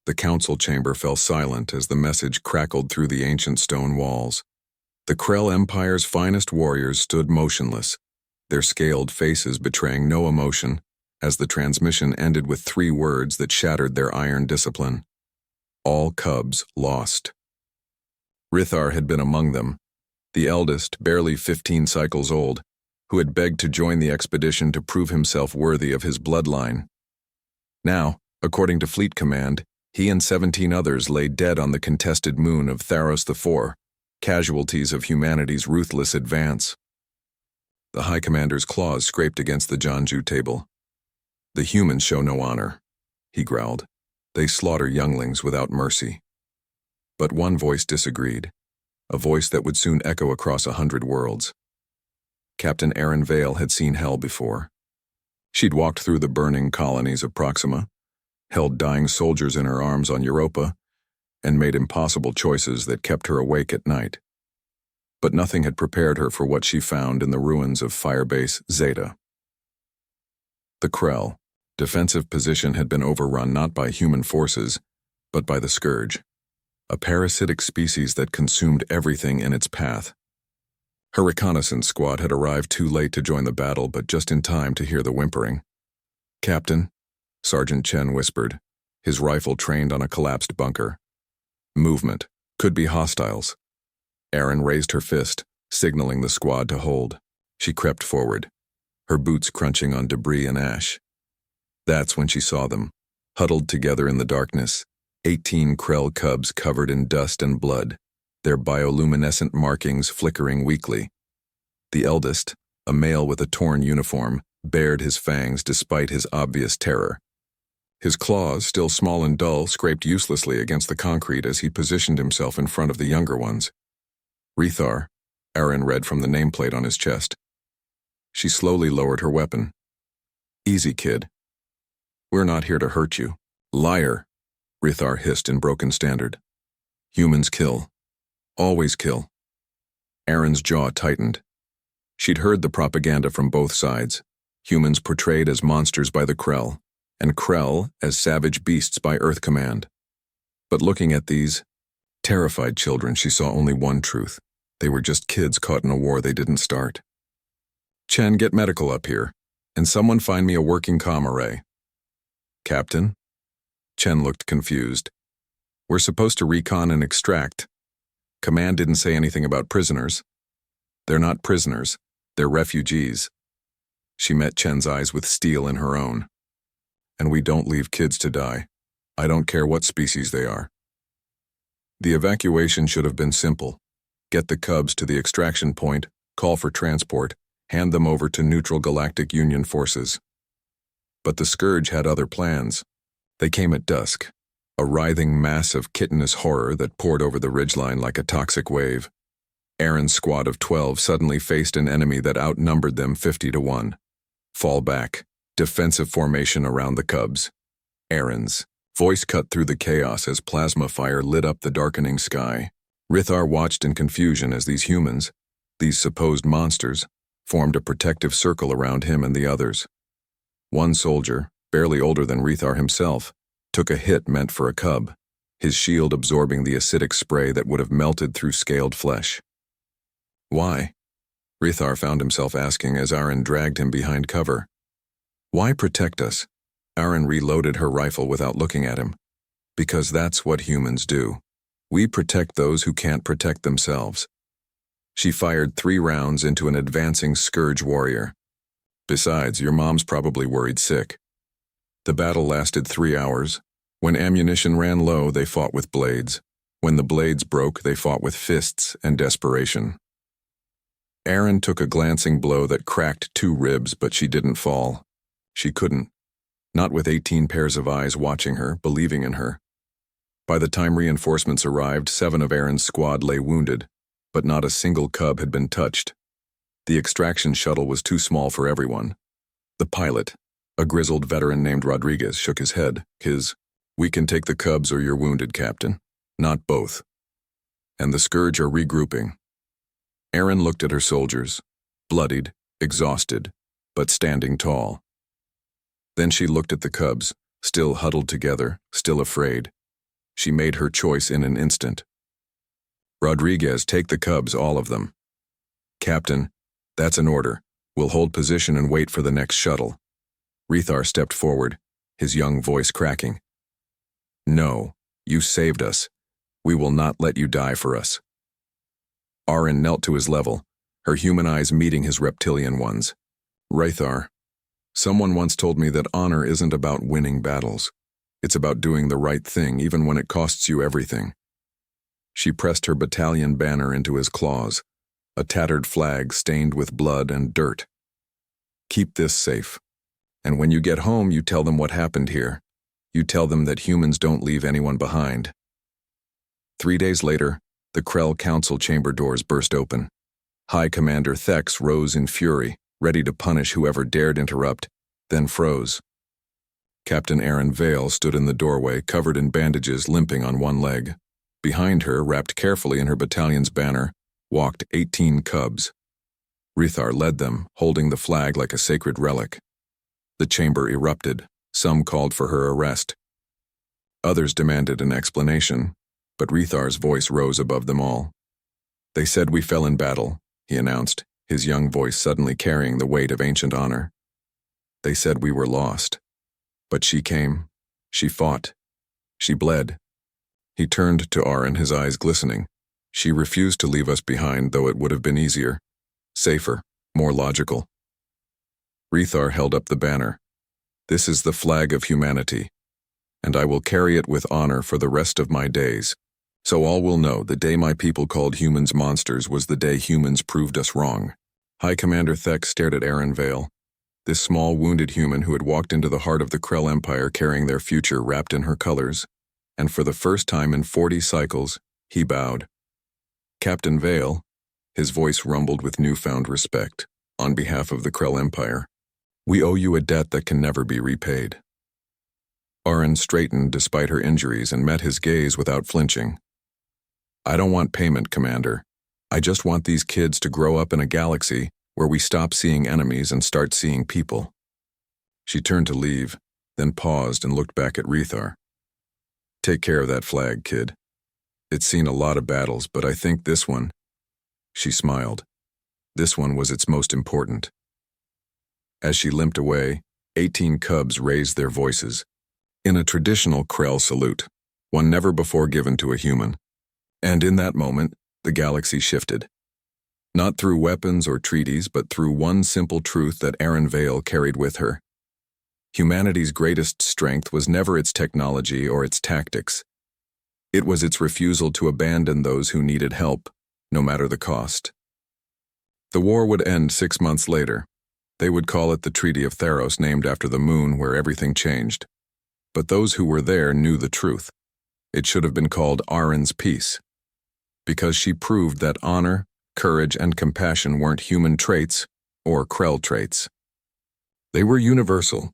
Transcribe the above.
The council chamber fell silent as the message crackled through the ancient stone walls. The Krell Empire's finest warriors stood motionless, their scaled faces betraying no emotion, as the transmission ended with 3 words that shattered their iron discipline. All cubs lost. Rithar had been among them, the eldest, barely 15 cycles old, who had begged to join the expedition to prove himself worthy of his bloodline. Now, according to Fleet Command, he and 17 others lay dead on the contested moon of Tharos IV, casualties of humanity's ruthless advance. The High Commander's claws scraped against the Janju table. "The humans show no honor," he growled. "They slaughter younglings without mercy." But one voice disagreed, a voice that would soon echo across 100 worlds. Captain Erin Vale had seen hell before. She'd walked through the burning colonies of Proxima, held dying soldiers in her arms on Europa, and made impossible choices that kept her awake at night. But nothing had prepared her for what she found in the ruins of Firebase Zeta. The Krell defensive position had been overrun not by human forces, but by the scourge, a parasitic species that consumed everything in its path. Her reconnaissance squad had arrived too late to join the battle, but just in time to hear the whimpering. "Captain," Sergeant Chen whispered, his rifle trained on a collapsed bunker. "Movement. Could be hostiles." Erin raised her fist, signaling the squad to hold. She crept forward, her boots crunching on debris and ash. That's when she saw them, huddled together in the darkness, 18 Krell cubs covered in dust and blood, their bioluminescent markings flickering weakly. The eldest, a male with a torn uniform, bared his fangs despite his obvious terror. His claws, still small and dull, scraped uselessly against the concrete as he positioned himself in front of the younger ones. "Rithar," Erin read from the nameplate on his chest. She slowly lowered her weapon. "Easy, kid. We're not here to hurt you." "Liar," Rithar hissed in broken standard. "Humans kill. Always kill." Erin's jaw tightened. She'd heard the propaganda from both sides, humans portrayed as monsters by the Krell, and Krell as savage beasts by Earth Command. But looking at these terrified children, she saw only one truth. They were just kids caught in a war they didn't start. "Chen, get medical up here, and someone find me a working comm array." "Captain?" Chen looked confused. "We're supposed to recon and extract. Command didn't say anything about prisoners." "They're not prisoners. They're refugees." She met Chen's eyes with steel in her own. "And we don't leave kids to die. I don't care what species they are." The evacuation should have been simple. Get the cubs to the extraction point, call for transport, hand them over to neutral Galactic Union forces. But the Scourge had other plans. They came at dusk, a writhing mass of chitinous horror that poured over the ridgeline like a toxic wave. Erin's squad of 12 suddenly faced an enemy that outnumbered them 50-1. Fall back, defensive formation around the cubs. Erin's voice cut through the chaos as plasma fire lit up the darkening sky. Rithar watched in confusion as these humans, these supposed monsters, formed a protective circle around him and the others. One soldier, barely older than Rithar himself, took a hit meant for a cub, his shield absorbing the acidic spray that would have melted through scaled flesh. "Why?" Rithar found himself asking as Erin dragged him behind cover. "Why protect us?" Erin reloaded her rifle without looking at him. "Because that's what humans do. We protect those who can't protect themselves." She fired 3 rounds into an advancing Scourge warrior. "Besides, your mom's probably worried sick." The battle lasted 3 hours. When ammunition ran low, they fought with blades. When the blades broke, they fought with fists and desperation. Erin took a glancing blow that cracked 2 ribs, but she didn't fall. She couldn't. Not with 18 pairs of eyes watching her, believing in her. By the time reinforcements arrived, 7 of Erin's squad lay wounded, but not a single cub had been touched. The extraction shuttle was too small for everyone. The pilot, a grizzled veteran named Rodriguez, shook his head. "We can take the cubs or you're wounded, Captain. Not both. And the Scourge are regrouping." Erin looked at her soldiers, bloodied, exhausted, but standing tall. Then she looked at the cubs, still huddled together, still afraid. She made her choice in an instant. Rodriguez, take the cubs, all of them. Captain, that's an order. We'll hold position and wait for the next shuttle. Rethar stepped forward, his young voice cracking. No, you saved us. We will not let you die for us. Arin knelt to his level, her human eyes meeting his reptilian ones. Rethar, someone once told me that honor isn't about winning battles. It's about doing the right thing even when it costs you everything. She pressed her battalion banner into his claws, a tattered flag stained with blood and dirt. Keep this safe. And when you get home, you tell them what happened here. You tell them that humans don't leave anyone behind. 3 days later, the Krell council chamber doors burst open. High Commander Thex rose in fury, ready to punish whoever dared interrupt, then froze. Captain Aaron Vale stood in the doorway, covered in bandages, limping on one leg. Behind her, wrapped carefully in her battalion's banner, walked 18 cubs. Rethar led them, holding the flag like a sacred relic. The chamber erupted. Some called for her arrest. Others demanded an explanation, but Rethar's voice rose above them all. They said we fell in battle, he announced, his young voice suddenly carrying the weight of ancient honor. They said we were lost. But she came. She fought. She bled. He turned to Arin, his eyes glistening. She refused to leave us behind, though it would have been easier, safer, more logical. Rethar held up the banner. This is the flag of humanity, and I will carry it with honor for the rest of my days. So all will know the day my people called humans monsters was the day humans proved us wrong. High Commander Thex stared at Aaron Vale, this small wounded human who had walked into the heart of the Krell Empire carrying their future wrapped in her colors, and for the first time in 40 cycles, he bowed. Captain Vale, his voice rumbled with newfound respect, on behalf of the Krell Empire. We owe you a debt that can never be repaid. Arin straightened despite her injuries and met his gaze without flinching. I don't want payment, Commander. I just want these kids to grow up in a galaxy where we stop seeing enemies and start seeing people. She turned to leave, then paused and looked back at Rethar. Take care of that flag, kid. It's seen a lot of battles, but I think this one, she smiled, this one was its most important. As she limped away, 18 cubs raised their voices, in a traditional Krell salute, one never before given to a human. And in that moment, the galaxy shifted. Not through weapons or treaties, but through one simple truth that Aaron Vale carried with her. Humanity's greatest strength was never its technology or its tactics. It was its refusal to abandon those who needed help, no matter the cost. The war would end 6 months later. They would call it the Treaty of Theros, named after the moon where everything changed. But those who were there knew the truth. It should have been called Arin's Peace, because she proved that honor, courage, and compassion weren't human traits or Krell traits. They were universal,